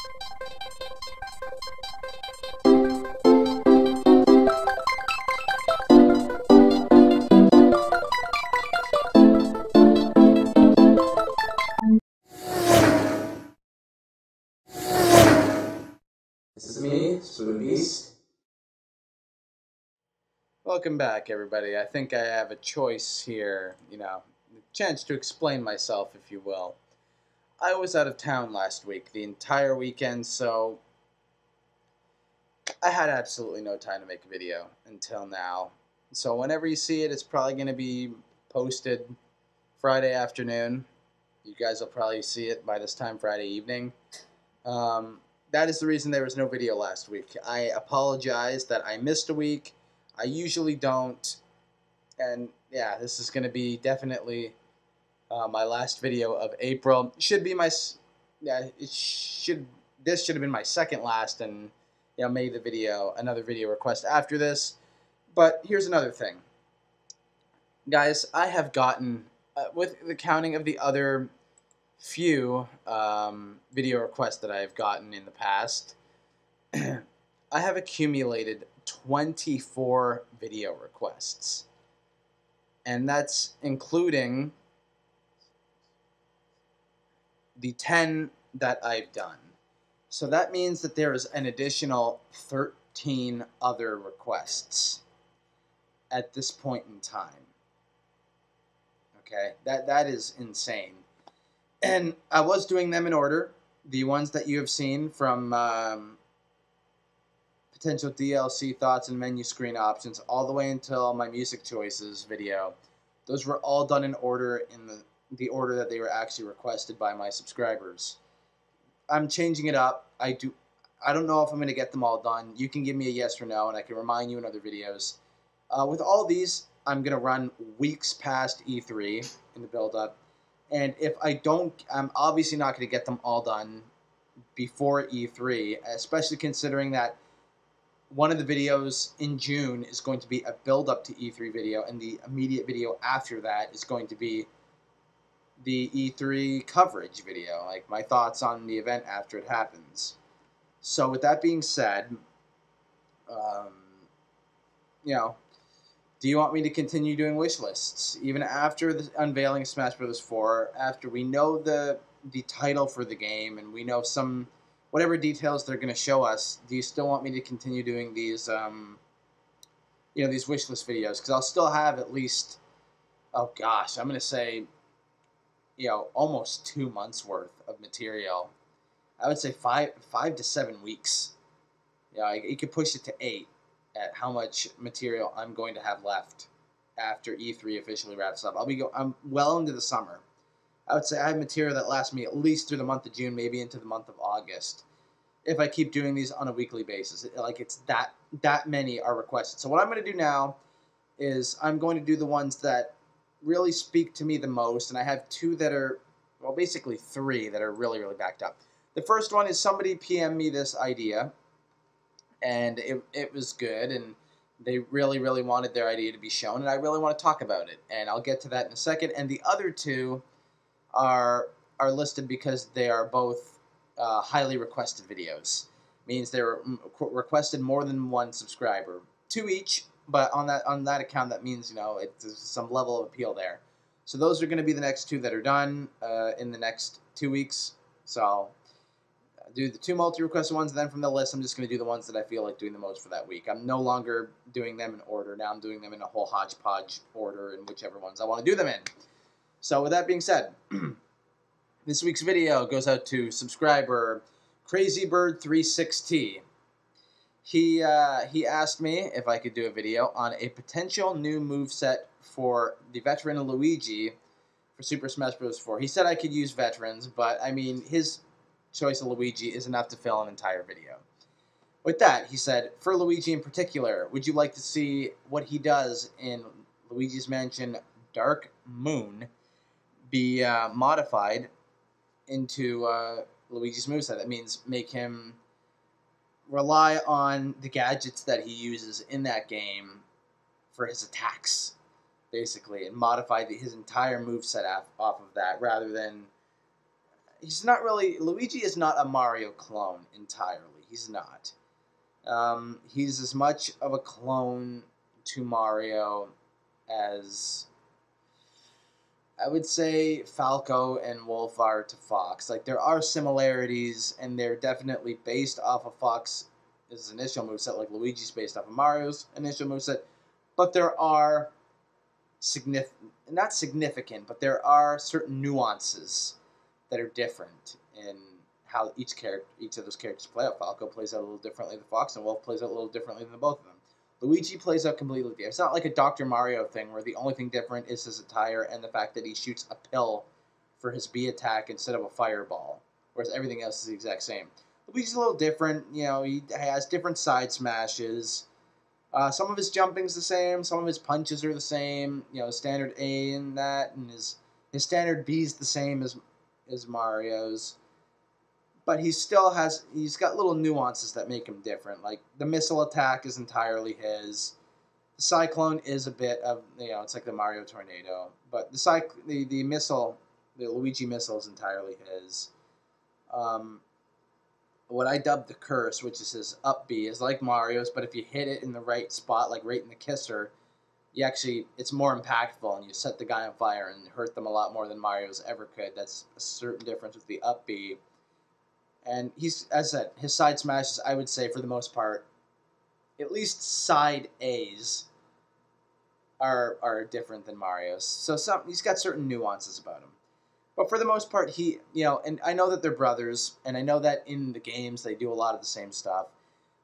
This is me, Spoon Beast. Welcome back, everybody. I think I have a choice here, a chance to explain myself, if you will. I was out of town last week, the entire weekend, so I had absolutely no time to make a video until now. So whenever you see it, it's probably going to be posted Friday afternoon. You guys will probably see it by this time Friday evening. That is the reason there was no video last week. I apologize that I missed a week. I usually don't. And yeah, this is going to be definitely my last video of April. Should be my, this should have been my second last, and made the video another video request after this. But here's another thing, guys. I have gotten, with the counting of the other few video requests that I have gotten in the past, I have accumulated 24 video requests. And that's including the 10 that I've done. So that means that there is an additional 13 other requests at this point in time. Okay, that is insane. And I was doing them in order. The ones that you have seen from potential DLC thoughts and menu screen options all the way until my music choices video. Those were all done in order, in the order that they were actually requested by my subscribers. I'm changing it up. I don't know if I'm going to get them all done. You can give me a yes or no, and I can remind you in other videos. With all these, I'm going to run weeks past E3 in the build-up. And if I don't, I'm obviously not going to get them all done before E3, especially considering that one of the videos in June is going to be a build-up to E3 video, and the immediate video after that is going to be the E3 coverage video, like my thoughts on the event after it happens. So with that being said, do you want me to continue doing wish lists even after the unveiling of Smash Bros. 4, after we know the title for the game and we know some whatever details they're going to show us? Do you still want me to continue doing these these wish list videos? Because I'll still have at least, oh gosh, I'm going to say almost 2 months worth of material. I would say five to 7 weeks. You could push it to 8 at how much material I'm going to have left after E3 officially wraps up. I'm well into the summer. I would say I have material that lasts me at least through the month of June, maybe into the month of August, if I keep doing these on a weekly basis. It's that many are requested. So what I'm going to do now is I'm going to do the ones that really speak to me the most, and I have 2 that are, well, basically 3 that are really, really backed up. The first one is somebody PM'd me this idea, and it was good, and they really, really wanted their idea to be shown, and I really want to talk about it, and I'll get to that in a second. And the other 2 are listed because they are both highly requested videos. Means they were requested more than one subscriber, 2 each, but on that account, that means there's some level of appeal there. So those are going to be the next 2 that are done in the next 2 weeks. So I'll do the 2 multi-requested ones, and then from the list, I'm just going to do the ones that I feel like doing the most for that week. I'm no longer doing them in order. Now I'm doing them in a whole hodgepodge order in whichever ones I want to do them in. So with that being said, this week's video goes out to subscriber CrazyBird360. He asked me if I could do a video on a potential new moveset for the veteran Luigi for Super Smash Bros. 4. He said I could use veterans, but I mean, his choice of Luigi is enough to fill an entire video. With that, he said, for Luigi in particular, would you like to see what he does in Luigi's Mansion Dark Moon be modified into Luigi's moveset? That means make him rely on the gadgets that he uses in that game for his attacks, basically, and modify his entire moveset off of that, rather than he's not really, Luigi is not a Mario clone entirely. He's not. He's as much of a clone to Mario as I would say Falco and Wolf are to Fox. Like, there are similarities, and they're definitely based off of Fox's initial moveset, like Luigi's based off of Mario's initial moveset. But there are not significant, but there are certain nuances that are different in how each of those characters play out. Falco plays out a little differently than Fox, and Wolf plays out a little differently than both of them. Luigi plays out completely different. It's not like a Dr. Mario thing where the only thing different is his attire and the fact that he shoots a pill for his B attack instead of a fireball, whereas everything else is the exact same. Luigi's a little different. You know, he has different side smashes. Some of his jumping's the same. Some of his punches are the same. You know, standard A and that, and his standard B's the same as Mario's. But he's got little nuances that make him different. Like, the missile attack is entirely his. The Cyclone is a bit of, it's like the Mario Tornado. But the missile, the Luigi missile is entirely his. What I dubbed the Curse, which is his up B, is like Mario's, but if you hit it in the right spot, like right in the kisser, it's more impactful, and you set the guy on fire and hurt them a lot more than Mario's ever could. That's a certain difference with the up B. And he's, as I said, his side smashes, I would say, for the most part, at least side A's are different than Mario's. So he's got certain nuances about him. But for the most part, and I know that they're brothers, and I know that in the games they do a lot of the same stuff,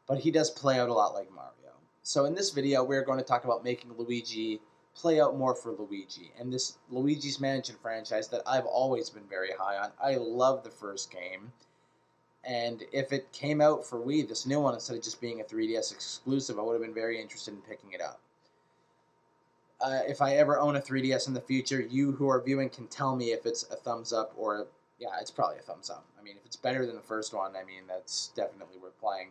but he does play out a lot like Mario. So in this video, we're going to talk about making Luigi play out more for Luigi. And this Luigi's Mansion franchise that I've always been very high on. I love the first game. And if it came out for Wii, this new one, instead of just being a 3DS exclusive, I would have been very interested in picking it up. If I ever own a 3DS in the future, you who are viewing can tell me if it's a thumbs up or it's probably a thumbs up. I mean, if it's better than the first one, I mean, that's definitely worth playing.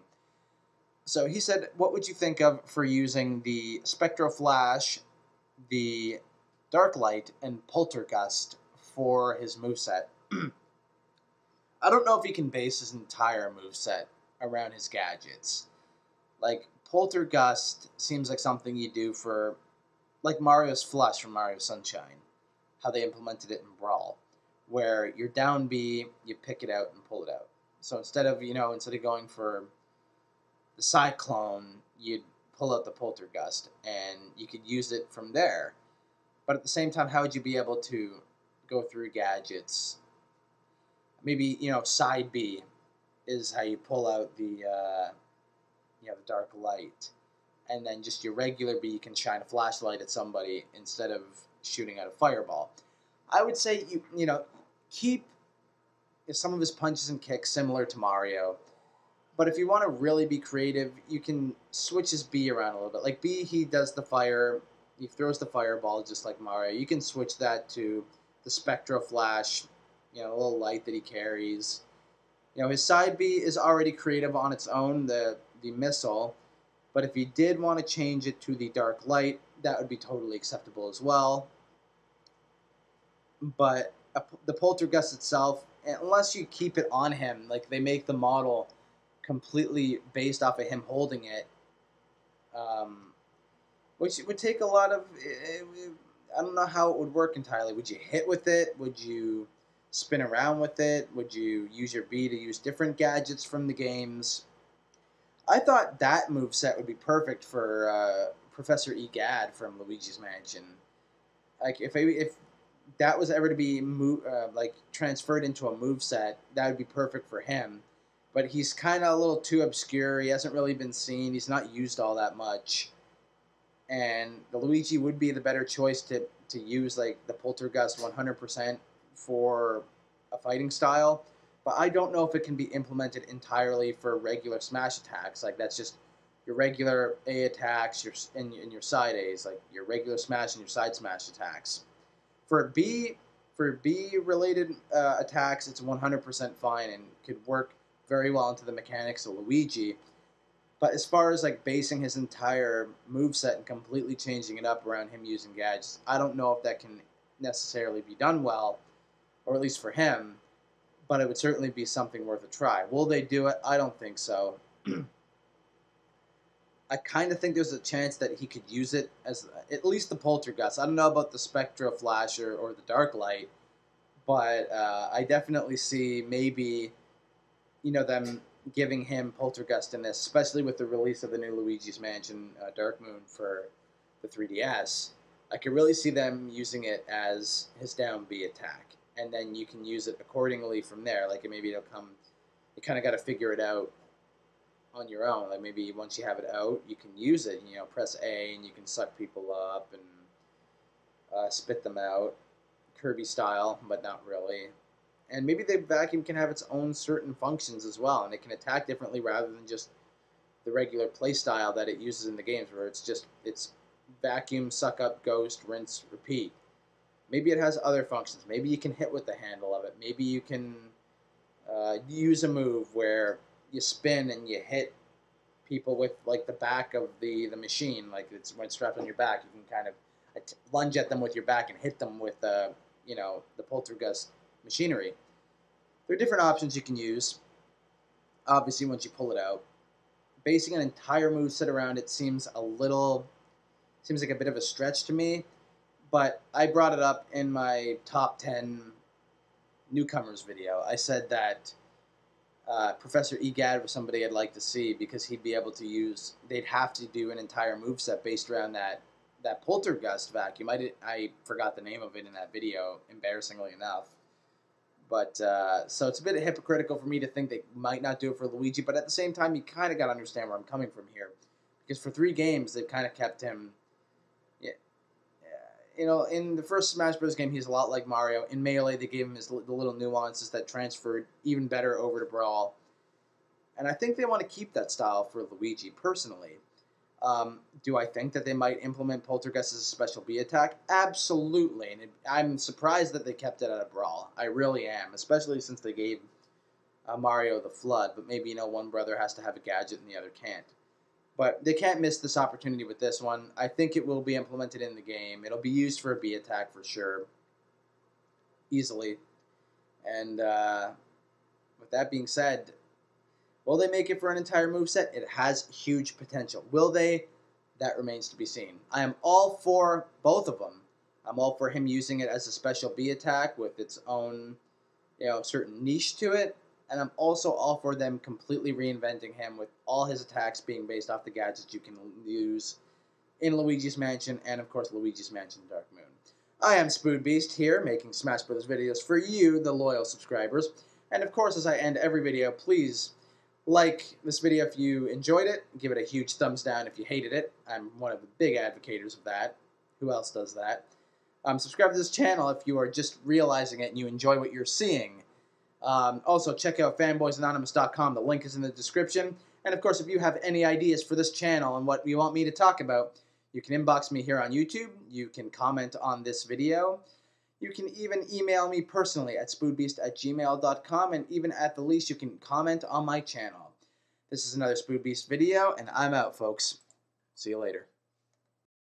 So he said, what would you think of for using the Spectro Flash, the Dark Light, and Poltergust for his moveset? I don't know if he can base his entire moveset around his gadgets. Like, Poltergust seems like something you do for, like Mario's Flush from Mario Sunshine, how they implemented it in Brawl, where your down B, you pick it out and pull it out. So instead of going for the Cyclone, you'd pull out the Poltergust, and you could use it from there. But at the same time, how would you be able to go through gadgets? Maybe, side B is how you pull out the Dark Light. And then just your regular B, you can shine a flashlight at somebody instead of shooting out a fireball. I would say, keep some of his punches and kicks similar to Mario. But if you want to really be creative, you can switch his B around a little bit. Like B, he does the fire, he throws the fireball just like Mario. You can switch that to the Spectro Flash, a little light that he carries. His side B is already creative on its own, the missile. But if you did want to change it to the Dark Light, that would be totally acceptable as well. But the Poltergust itself, unless you keep it on him, like they make the model completely based off of him holding it, which would take a lot of... I don't know how it would work entirely. Would you hit with it? Would you spin around with it? Would you use your B to use different gadgets from the games? I thought that moveset would be perfect for Professor E. Gadd from Luigi's Mansion. Like, if that was ever to be transferred into a moveset, that would be perfect for him. But he's kind of a little too obscure. He hasn't really been seen. He's not used all that much. And the Luigi would be the better choice to use, like, the Poltergust 100% for a fighting style. But I don't know if it can be implemented entirely for regular smash attacks. Like, that's just your regular A attacks and your side A's, like your regular smash and your side smash attacks. For B related attacks, it's 100% fine and could work very well into the mechanics of Luigi. But as far as like basing his entire moveset and completely changing it up around him using gadgets, I don't know if that can necessarily be done well, or at least for him. but it would certainly be something worth a try. Will they do it? I don't think so. I kind of think there's a chance that he could use it as at least the Poltergust. I don't know about the Spectra Flasher or the Dark Light, but I definitely see maybe, them giving him Poltergust in this, especially with the release of the new Luigi's Mansion Dark Moon for the 3DS. I could really see them using it as his down B attack, and then you can use it accordingly from there. Like maybe it'll come. You kind of got to figure it out on your own. Like maybe once you have it out, you can use it. Press A and you can suck people up and spit them out, Kirby style, but not really. And maybe the vacuum can have its own certain functions as well, and it can attack differently rather than just the regular play style that it uses in the games, where it's vacuum, suck up, ghost, rinse, repeat. Maybe it has other functions. Maybe you can hit with the handle of it. Maybe you can use a move where you spin and you hit people with like the back of the machine, like when it's strapped on your back. You can kind of lunge at them with your back and hit them with the Poltergust machinery. There are different options you can use. Obviously, once you pull it out, basing an entire moveset around it seems like a bit of a stretch to me. But I brought it up in my top 10 newcomers video. I said that Professor Gadd was somebody I'd like to see because he'd be able to use. They'd have to do an entire moveset based around that Poltergust vacuum. I forgot the name of it in that video, embarrassingly enough. But so it's a bit hypocritical for me to think they might not do it for Luigi. But at the same time, you kind of got to understand where I'm coming from here, because for 3 games they've kind of kept him. In the first Smash Bros. Game, he's a lot like Mario. In Melee, they gave him the little nuances that transferred even better over to Brawl. And I think they want to keep that style for Luigi, personally. Do I think that they might implement Poltergust as a special B attack? Absolutely. And I'm surprised that they kept it out of Brawl. I really am, especially since they gave Mario the Flood. But maybe, one brother has to have a gadget and the other can't. But they can't miss this opportunity with this one. I think it will be implemented in the game. It'll be used for a B attack for sure. Easily. And with that being said, will they make it for an entire moveset? It has huge potential. Will they? That remains to be seen. I am all for both of them. I'm all for him using it as a special B attack with its own, certain niche to it. And I'm also all for them completely reinventing him with all his attacks being based off the gadgets you can use in Luigi's Mansion and, of course, Luigi's Mansion Dark Moon. I am SpoodBeast here, making Smash Bros. Videos for you, the loyal subscribers. And, of course, as I end every video, please like this video if you enjoyed it. Give it a huge thumbs down if you hated it. I'm one of the big advocates of that. Who else does that? Subscribe to this channel if you are just realizing it and you enjoy what you're seeing. Also, check out fanboysanonymous.com. The link is in the description. And, of course, if you have any ideas for this channel and what you want me to talk about, you can inbox me here on YouTube. You can comment on this video. You can even email me personally at spoodbeast@gmail.com. And even at the least, you can comment on my channel. This is another SpoodBeast video, and I'm out, folks. See you later.